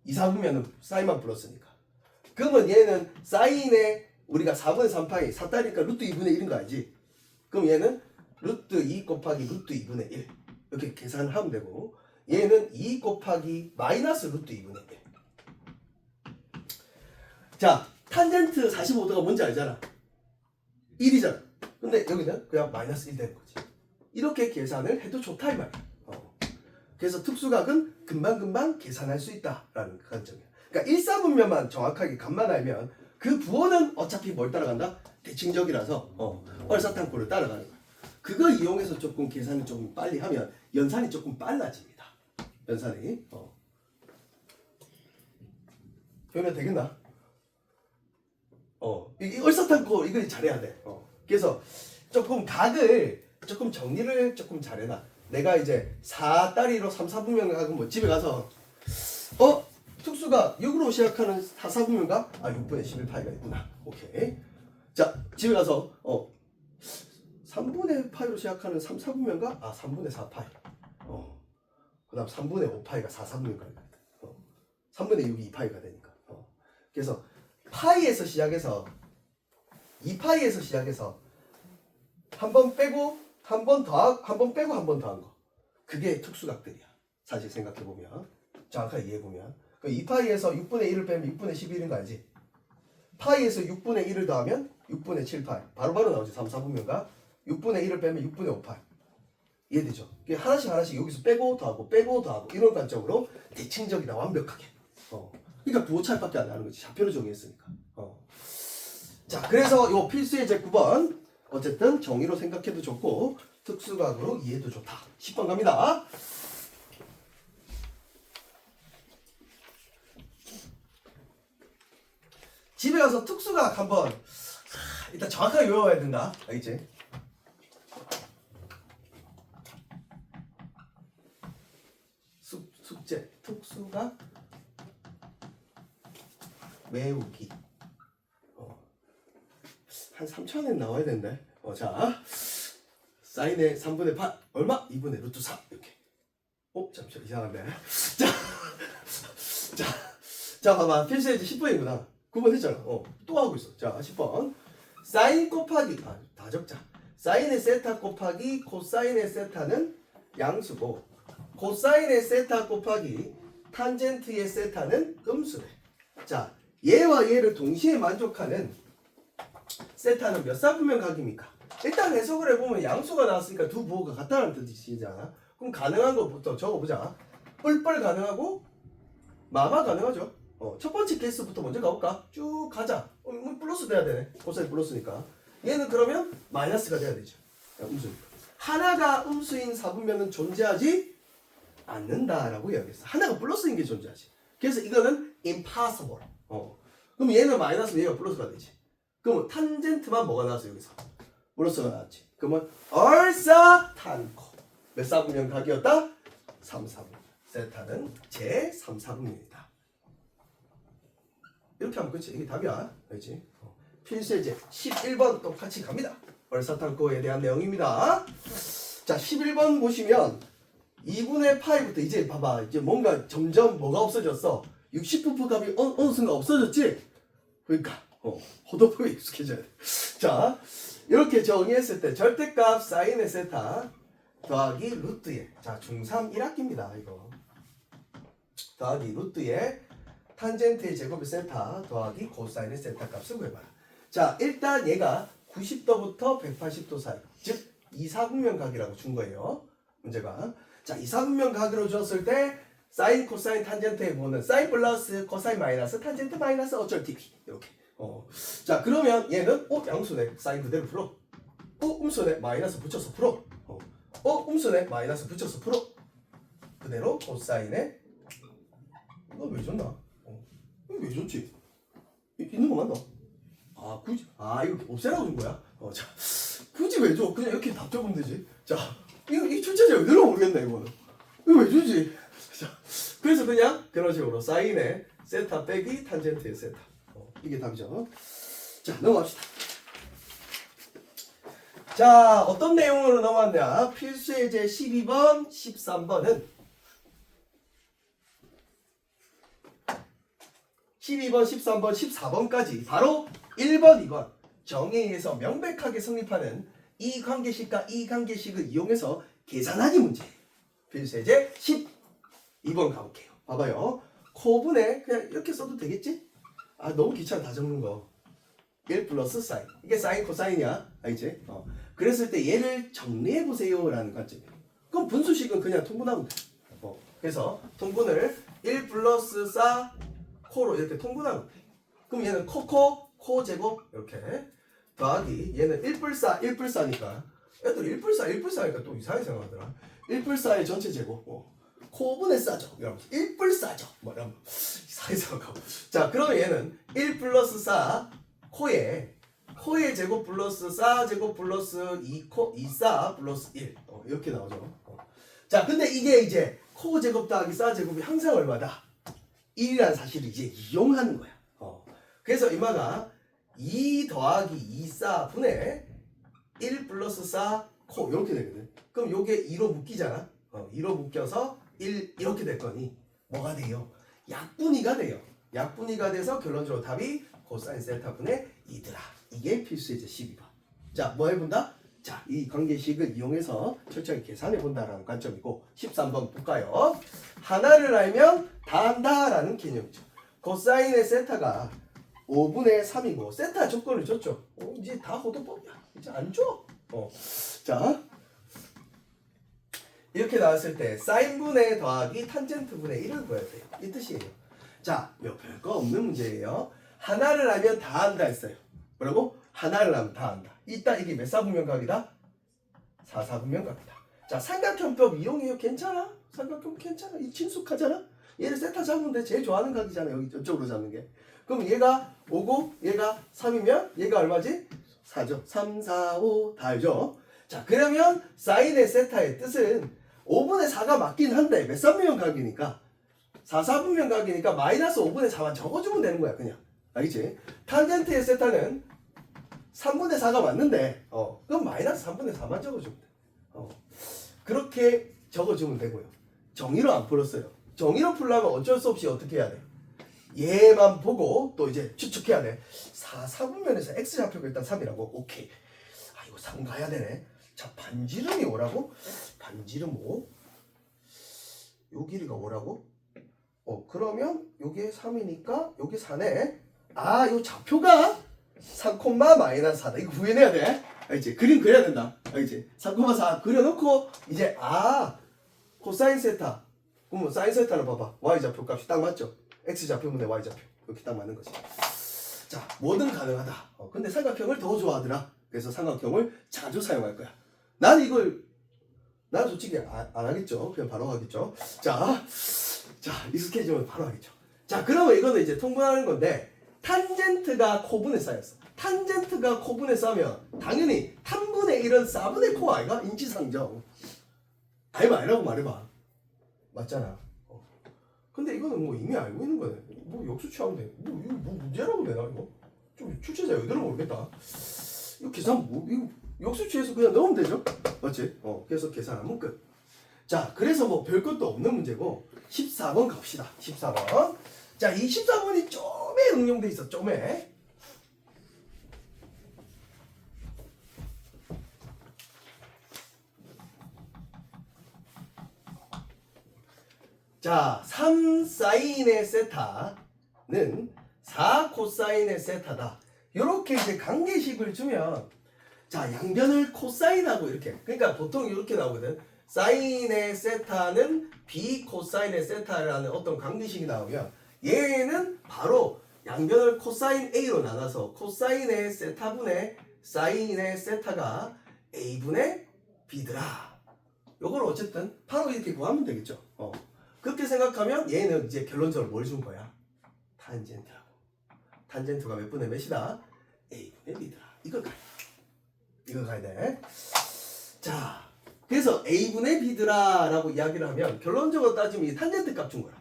2, 4분면은 사인만 플러스니까. 그러면 얘는 사인에 우리가 4분의 3파이 4달이니까 루트 2분의 1인 거 알지? 그럼 얘는 루트 2 곱하기 루트 2분의 1 이렇게 계산을 하면 되고, 얘는 2 곱하기 마이너스 루트 2분의 1. 자, 탄젠트 45도가 뭔지 알잖아. 1이잖아. 근데 여기는 그냥 마이너스 1 되는 거지. 이렇게 계산을 해도 좋다 이 말이야. 그래서 특수각은 금방금방 계산할 수 있다라는 관점이야. 그러니까 1, 4분면만 정확하게 값만 알면 그 부호는 어차피 뭘 따라간다? 대칭적이라서 얼사탄코를 따라가는 거야. 그걸 이용해서 조금 계산을 조금 빨리 하면 연산이 조금 빨라집니다. 연산이. 그러면 되겠나? 이 얼사탄코 이걸 잘해야 돼. 그래서 조금 각을 조금 정리를 조금 잘해놔. 내가 이제 4다리로 3, 4분면 각은 뭐 집에 가서 특수가 6으로 시작하는 4, 4분면각? 6분의 11파이가 있구나. 오케이. 자, 집에 가서 3분의 파이로 시작하는 3, 4분면각? 3분의 4파이. 그 다음 3분의 5파이가 4, 4분면각이다. 3분의 6이 2파이가 되니까. 그래서 파이에서 시작해서 2파이에서 시작해서 한 번 빼고 한 번 빼고 한 번 더한 거. 그게 특수각들이야. 사실 생각해보면. 정확하게 이해해보면. 2파이에서 6분의 1을 빼면 6분의 11인 거 알지? 파이에서 6분의 1을 더하면 6분의 7파이. 바로바로 나오지. 3, 4분면각. 6분의 1을 빼면 6분의 5파이. 이해되죠? 하나씩 여기서 빼고 더하고 이런 관점으로 대칭적이다. 완벽하게. 그러니까 부호 차이밖에 안 나는 거지. 좌표를 정의했으니까. 자, 그래서 요 필수의 제 9번. 어쨌든 정의로 생각해도 좋고 특수각으로 이해도 좋다. 10번 갑니다. 집에 가서 특수각 한번 일단 정확하게 외워야 된다. 알겠지? 숙제 특수각 외우기. 한 3,000엔 나와야 되는데. 자, 사인의 3분의 8 얼마? 2분의 루트 4 이렇게. 잠시만 이상한데. 자, 봐봐. 필수에 이제 10번이구나. 9번 했잖아. 또 하고 있어. 자, 10번. 사인 곱하기 다 적자. 사인의 세타 곱하기 코사인의 세타는 양수고 코사인의 세타 곱하기 탄젠트의 세타는 음수래. 자, 얘와 얘를 동시에 만족하는 세타는 몇 사분면각입니까? 일단 해석을 해보면 양수가 나왔으니까 두 부호가 같다는 뜻이잖아. 그럼 가능한 것부터 적어보자. 뿔뿔 가능하고 마마 가능하죠. 첫 번째 케이스부터 먼저 가볼까? 쭉 가자. 플러스 돼야 되네. 코사인 플러스니까. 얘는 그러면 마이너스가 돼야 되죠. 음수니까. 하나가 음수인 사분면은 존재하지 않는다라고 이야기했어. 하나가 플러스인 게 존재하지. 그래서 이거는 impossible. 그럼 얘는 마이너스면 얘가 플러스가 되지. 그러면 탄젠트만 뭐가 나왔어 여기서? 플러스가 나왔지. 그러면 얼싸탄코 몇 사분면 각이었다? 3사분면. 세타는 제 3사분면이다. 이렇게 하면 끝이 이게 답이야. 알지? 필수예제 11번 똑같이 갑니다. 얼싸탄코에 대한 내용입니다. 자, 11번 보시면 2분의 파이부터 이제 봐봐. 이제 뭔가 점점 뭐가 없어졌어. 60% 값이 어느 순간 없어졌지? 그러니까 호도표에 익숙해져야 돼. 자, 이렇게 정의했을 때 절대값 사인의 세타 더하기 루트에 자, 중3 1학기입니다. 이거 더하기 루트에 탄젠트의 제곱의 세타 더하기 코사인의 세타 값을 구해봐라. 자, 일단 얘가 90도부터 180도 사이 즉 이사분면 각이라고 준 거예요. 문제가. 자, 이사분면 각으로 줬을 때 사인, 코사인, 탄젠트의 부호는 사인 플러스 코사인 마이너스 탄젠트 마이너스 어쩔 TV 이렇게. 자, 그러면 얘는 양수네. 사인 그대로 풀어. 음수네. 마이너스 붙여서 풀어. 음수네. 마이너스 붙여서 풀어. 그대로 코사인에 너 왜 줬나? 왜 줬지? 있는 거 맞나? 굳이 이거 없애라고 준 거야? 자, 굳이 왜 줘? 그냥 이렇게 답 적으면 되지. 자, 이 출제자 왜 그러나 모르겠네 이거는. 이거 왜 주지? 자, 그래서 그냥 그런 식으로 사인의 세타 빼기 탄젠트의 세타. 이게 답이죠. 자, 넘어갑시다. 자, 어떤 내용으로 넘어왔냐? 필수예제 12번, 13번은 12번, 13번, 14번까지 바로 1번, 2번 정의에서 명백하게 성립하는 이 관계식과 이 관계식을 이용해서 계산하기 문제. 필수예제 12번 가볼게요. 봐봐요. 코분에 그냥 이렇게 써도 되겠지? 너무 귀찮아 다 적는 거. 1 플러스 사인. 이게 사인 코사인이야. 알지? 그랬을 때 얘를 정리해보세요 라는 관점이에요. 그럼 분수식은 그냥 통분하면 돼. 그래서 통분을 1 플러스 사 코로 이렇게 통분하면 돼. 그럼 얘는 코 제곱 이렇게 더하기 얘는 1불사 1불사니까 애들 1불사니까 또 이상하게 생각하더라. 1불사의 전체 제곱 코분의 싸죠. 이러면서 1불사죠. 뭐 이러면 이상하게 생각하고. 자, 그러면 얘는 1 플러스 4 코에 제곱 플러스 4 제곱 플러스 2코 2사 플러스 1 이렇게 나오죠. 자, 근데 이게 이제 코 제곱 더하기 4 제곱이 항상 얼마다? 1이라는 사실을 이제 이용하는 거야. 그래서 이마가 2 더하기 2사 분의 1 플러스 4 코 이렇게 되거든. 그럼 요게 2로 묶이잖아. 2로 묶여서 1 이렇게 될 거니 뭐가 돼요? 약분위가 돼요. 약분위가 돼서 결론적으로 답이 코사인 세타 분의 2더라. 이게 필수예제 12번. 자, 뭐 해본다? 자, 이 관계식을 이용해서 철저히 계산해본다라는 관점이고 13번 볼까요? 하나를 알면 다 한다라는 개념이죠. 코사인의 세타가 5분의 3이고 세타 조건을 줬죠. 이제 다 호도법이야. 이제 안 줘. 자, 이렇게 나왔을 때 사인분의 더하기 탄젠트분의 1을 구해야 돼요. 이 뜻이에요. 자, 별거 없는 문제예요. 하나를 알면 다 한다 했어요. 뭐라고? 하나를 하면 다 한다. 이따 이게 몇 사분면각이다? 4사분면각이다. 자, 삼각형법 이용해요. 괜찮아? 삼각형 괜찮아? 이 친숙하잖아? 얘를 세타 잡으면 돼. 제일 좋아하는 각이잖아. 여기 이쪽으로 잡는 게. 그럼 얘가 5고 얘가 3이면 얘가 얼마지? 4죠. 3, 4, 5 다 알죠? 자, 그러면 사인의 세타의 뜻은 5분의 4가 맞긴 한데 몇 3분면 각이니까 4, 4분면 각이니까 마이너스 5분의 4만 적어주면 되는 거야 그냥. 알겠지? 탄젠트의 세타는 3분의 4가 맞는데 그럼 마이너스 3분의 4만 적어주면 돼. 그렇게 적어주면 되고요. 정의로 안 풀었어요. 정의로 풀려면 어쩔 수 없이 어떻게 해야 돼? 얘만 보고 또 이제 추측해야 돼. 4분면에서 x좌표가 일단 3이라고. 오케이. 아 이거 3 가야 되네. 자 반지름이 5라고? 반지름 5? 요 길이가 5라고? 그러면 요게 3이니까 요게 4네. 아 요 좌표가 3, 마이너스 4다. 이거 구해내야 돼. 알지? 그림 그려야 된다. 알지? 3,4 그려놓고 이제 코사인 세타. 그러면 사인 세타를 봐봐. y좌표 값이 딱 맞죠? x좌표분의 y좌표. 이렇게 딱 맞는 거지. 자, 뭐든 가능하다. 근데 삼각형을 더 좋아하더라. 그래서 삼각형을 자주 사용할 거야. 나는 솔직히 안 하겠죠. 그냥 바로 하겠죠. 자, 익숙해지면 바로 하겠죠. 자, 그러면 이거는 이제 통분하는 건데 탄젠트가 코분에 쌓였어. 탄젠트가 코분에 쌓으면 당연히 탄분의 1은 4분의 코 아이가? 인지상정. 아니라고 말해봐. 맞잖아. 근데 이거는 뭐 이미 알고 있는 거네. 뭐 역수 취하면 돼. 이거 뭐 문제라고 되나 이거? 좀 출제자 의도를 모르겠다. 이거 계산 이거 역수 취해서 그냥 넣으면 되죠? 맞지? 그래서 계산하면 끝. 자, 그래서 뭐 별것도 없는 문제고 14번 갑시다. 14번. 자, 이 14번이 좀에 응용돼 있어. 좀에. 자, 3 사인의 세타는 4 코사인의 세타다. 이렇게 이제 관계식을 주면 자, 양변을 코사인하고 이렇게. 그러니까 보통 이렇게 나오거든. 사인의 세타는 b 코사인의 세타라는 어떤 관계식이 나오면 얘는 바로 양변을 코사인 a로 나눠서 코사인의 세타분의 사인의 세타가 a분의 b더라. 요걸 어쨌든 바로 이렇게 구하면 되겠죠. 그렇게 생각하면 얘는 이제 결론적으로 뭘 준 거야? 탄젠트라고. 탄젠트가 몇 분의 몇이다? a분의 b더라. 이거 가야 돼. 자, 그래서 a분의 b더라 라고 이야기를 하면 결론적으로 따지면 이 탄젠트 값 준 거야.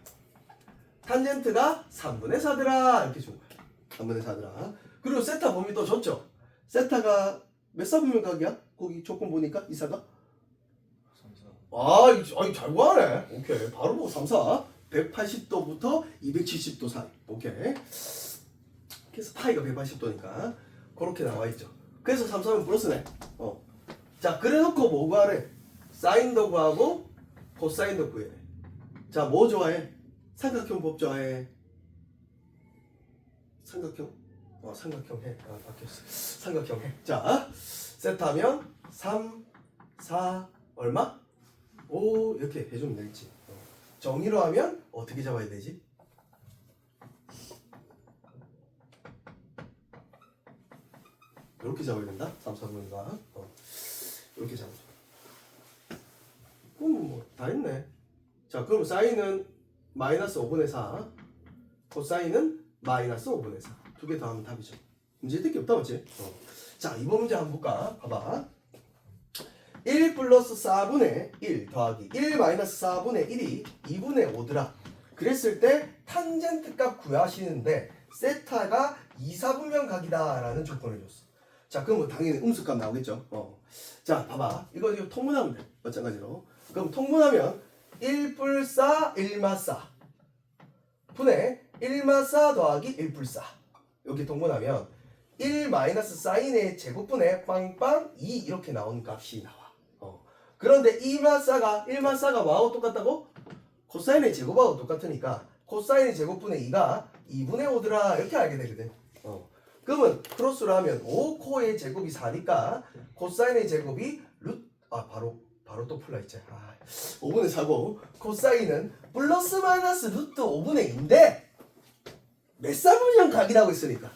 탄젠트가 3분의 4더라 이렇게 준 거야. 3분의 4더라. 그리고 세타 범위 또 줬죠. 세타가 몇 사분면 각이야? 거기 조건 보니까 이사가? 아이 잘 구하네. 오케이. 바로 보고 3, 4. 180도부터 270도 사이. 오케이. 그래서 파이가 180도니까 그렇게 나와 있죠. 그래서 3, 4면 플러스네. 자, 그래놓고 뭐 구하래? 사인도 구하고 코사인도 구해. 자, 뭐 좋아해? 삼각형 법 좋아해. 삼각형? 삼각형 해. 바뀌었어. 삼각형 해. 자, 세타면 3, 4, 얼마? 5 이렇게 해주면 되겠지. 정의로 하면 어떻게 잡아야 되지? 이렇게 잡아야 된다. 3, 4분과 이렇게 잡아줘. 그럼 뭐 다 했네. 자, 그럼 사인은 마이너스 5분의 4, 코사인은 마이너스 5분의 4. 두 개 더하면 답이죠. 문제 될 게 없다, 맞지? 자, 이번 문제 한번 볼까? 봐봐. 1 플러스 4분의 1 더하기 1 마이너스 4분의 1이 2분의 5더라. 그랬을 때 탄젠트 값 구하시는데 세타가 2, 4분면 각이다 라는 조건을 줬어. 자, 그럼 뭐 당연히 음수값 나오겠죠. 자, 봐봐. 이거 통분하면 돼. 마찬가지로. 그럼 통분하면 1 플4 1마사 분의 1마사 더하기 1 플4 이렇게 통분하면 1 마이너스 사인의 제곱분의 빵빵 2 이렇게 나오는 값이 나와. 그런데 1마사가 뭐하고 똑같다고? 코사인의 제곱하고 똑같으니까 코사인의 제곱분의 2가 2분의 5더라 이렇게 알게 되거든. 그러면 크로스로 하면 5코의 제곱이 4니까 코사인의 제곱이 바로 또 풀라 했지. 5분의 4고 코사인은 플러스 마이너스 루트 5분의 2인데 몇 사분면 각이라고 했으니까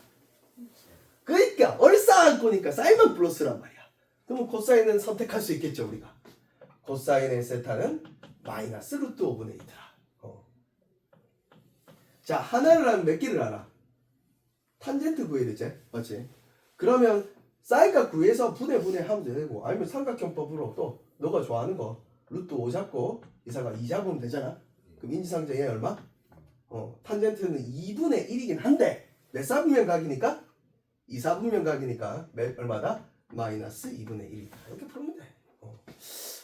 그러니까 얼싸안고니까 사인만 플러스란 말이야. 그러면 코사인은 선택할 수 있겠죠 우리가. 코사인의 세타는 마이너스 루트 5분의 2더라. 자, 하나를 하면 몇 개를 알아? 탄젠트 구해야 되지, 맞지? 그러면 사인값 구해서 분해 하면 되고, 아니면 삼각형법으로 또 너가 좋아하는 거 루트 5 잡고 이사가 2 잡으면 되잖아. 그럼 인지상정이 얼마? 탄젠트는 2분의 1이긴 한데 몇 사분면각이니까? 2사분면각이니까 얼마다? 마이너스 2분의 1이다. 이렇게 풀면 돼.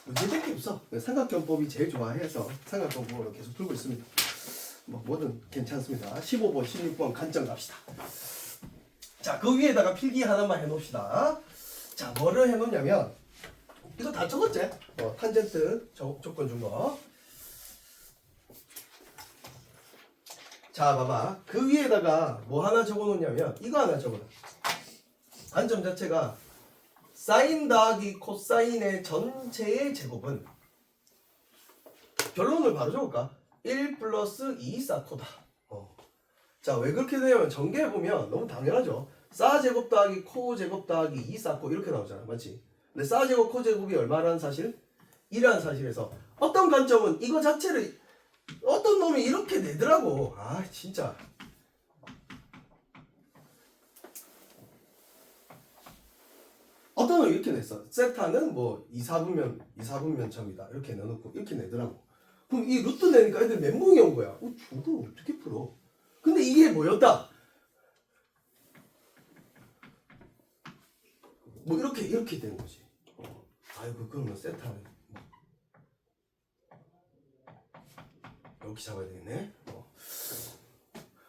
문제될 게 없어. 삼각형법이 제일 좋아해서 삼각형법으로 계속 풀고 있습니다. 뭐든 괜찮습니다. 15번, 16번 간점 갑시다. 자, 그 위에다가 필기 하나만 해놓읍시다. 자, 뭐를 해놓냐면 이거 다 적었지? 탄젠트 조건 준 거. 자, 봐봐. 그 위에다가 뭐 하나 적어놓냐면 이거 하나 적어놔. 관점 자체가 사인 더하기 코사인의 전체의 제곱은 결론을 바로 적을까? 1 플러스 2 사코다. 자, 왜 그렇게 되냐면 전개해보면 너무 당연하죠. 사 제곱 더하기 코 제곱 더하기 2 사코 이렇게 나오잖아. 맞지? 근데 사 제곱 코 제곱이 얼마라는 사실? 1이라는 사실에서 어떤 관점은 이거 자체를 어떤 놈이 이렇게 내더라고. 아 진짜. 어떤 놈이 이렇게 냈어. 세타는 뭐 2사분면점이다. 이렇게 내놓고 이렇게 내더라고. 그럼 이 루트 내니까 애들 멘붕이 온 거야. 저거 어떻게 풀어? 근데 이게 뭐였다? 뭐 이렇게 된 거지. 아이고 그러면 세타는 이렇게 잡아야 되겠네.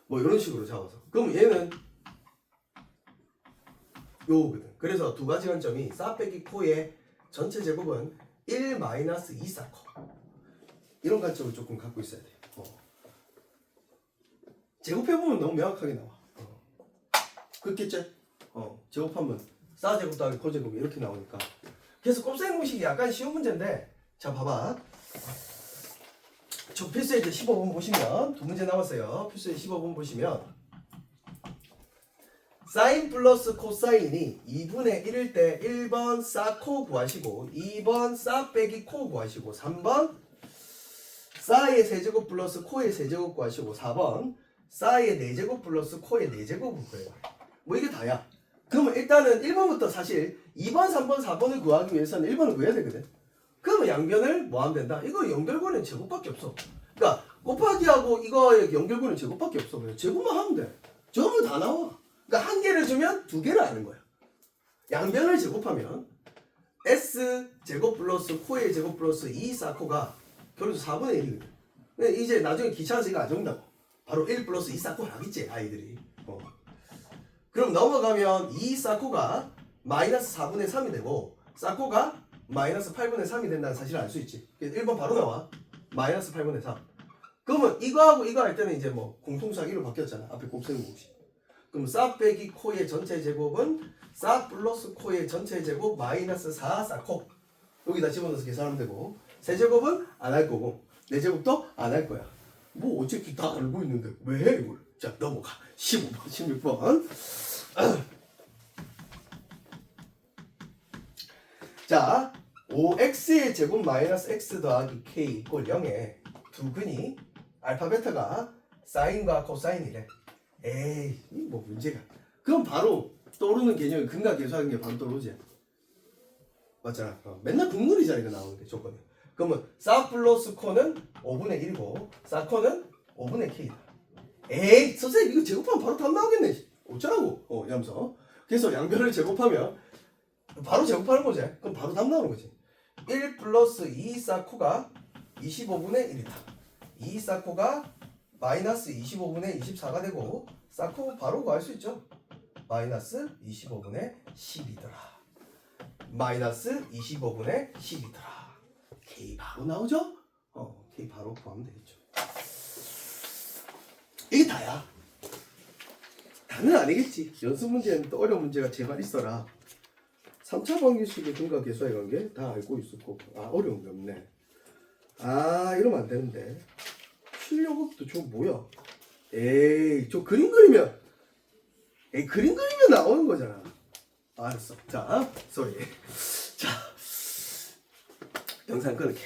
뭐 이런 식으로 잡아서. 그럼 얘는 요거거든. 그래서 두 가지 관점이 사 빼기 코의 전체 제곱은 1 마이너스 2 사코. 이런 관점을 조금 갖고 있어야 돼. 제곱해보면 너무 명확하게 나와. 그렇겠지? 제곱하면 사 제곱 더하기 코 제곱이 이렇게 나오니까. 그래서 곱셈 공식이 약간 쉬운 문제인데, 자 봐봐. 저 필수에 15번 보시면 두 문제 남았어요. 필수에 15번 보시면 사인 플러스 코사인이 2분의 1일 때 1번 사코 구하시고 2번 사 빼기 코 구하시고 3번 사의 세제곱 플러스 코의 세제곱 구하시고 4번 사의 4제곱 플러스 코의 4제곱을 구해요. 뭐 이게 다야. 그러면 일단은 1번부터 사실 2번, 3번, 4번을 구하기 위해서는 1번을 구해야 되거든. 그러면 양변을 뭐 하면 된다? 이거 연결고리는 제곱밖에 없어. 그러니까 곱하기하고 이거의 연결고리는 제곱밖에 없어. 제곱만 하면 돼. 저거면 다 나와. 그러니까 한 개를 주면 두 개를 아는 거야. 양변을 제곱하면 S 제곱 플러스 코의 제곱 플러스 2 사코가 결국은 4분의 1이거든. 이제 나중에 귀찮아서 이거 안 적는다고. 바로 1 플러스 2 사코를 하겠지 아이들이. 그럼 넘어가면 2 사코가 마이너스 4분의 3이 되고 사코가 마이너스 8분의 3이 된다는 사실을 알 수 있지. 1번 바로 나와. 마이너스 8분의 3. 그러면 이거하고 이거 할 때는 이제 뭐 공통사기로 바뀌었잖아. 앞에 곱셈 공식. 그럼 사 빼기 코의 전체 제곱은 사 플러스 코의 전체 제곱 마이너스 4 사코. 여기다 집어넣어서 계산하면 되고 세제곱은 안 할 거고 4제곱도 안 할 거야. 뭐 어차피 다 알고 있는데 왜 해 이걸. 자 넘어가. 15번 16번 자 5x의 제곱 마이너스 x 더하기 k 이꼴 0에 두 근이 알파 베타가 사인과 코사인이래. 에이 뭐 문제가. 그럼 바로 떠오르는 개념이 근과 계수하는 게 바로 떠오르지. 맞잖아. 맨날 국룰이잖아 이거 나오는데 조건이. 그러면 사 플러스 코는 5분의 1이고 사코는 5분의 k다. 에이 선생님 이거 제곱하면 바로 답 나오겠네. 어쩌라고. 이러면서 그래서 양변을 제곱하면 바로 제곱하는 거지. 그럼 바로 답 나오는 거지. 1 플러스 2 사코가 25분의 1이다. 2 사코가 마이너스 25분의 24가 되고 사코 바로 구할 수 있죠. 마이너스 25분의 10이더라. 마이너스 25분의 10이더라. K 바로 나오죠? K 바로 구하면 되겠죠. 이게 다야. 다는 아니겠지. 연습 문제는 또 어려운 문제가 제발 있어라. 3차 방정식의 근과 계수의 관계 다 알고 있었고. 어려운 게 없네. 이러면 안 되는데. 출력업도 저 뭐야? 에이 저 그림 그리면 나오는 거잖아. 알았어. 자 쏘리. 자 영상 끊을게.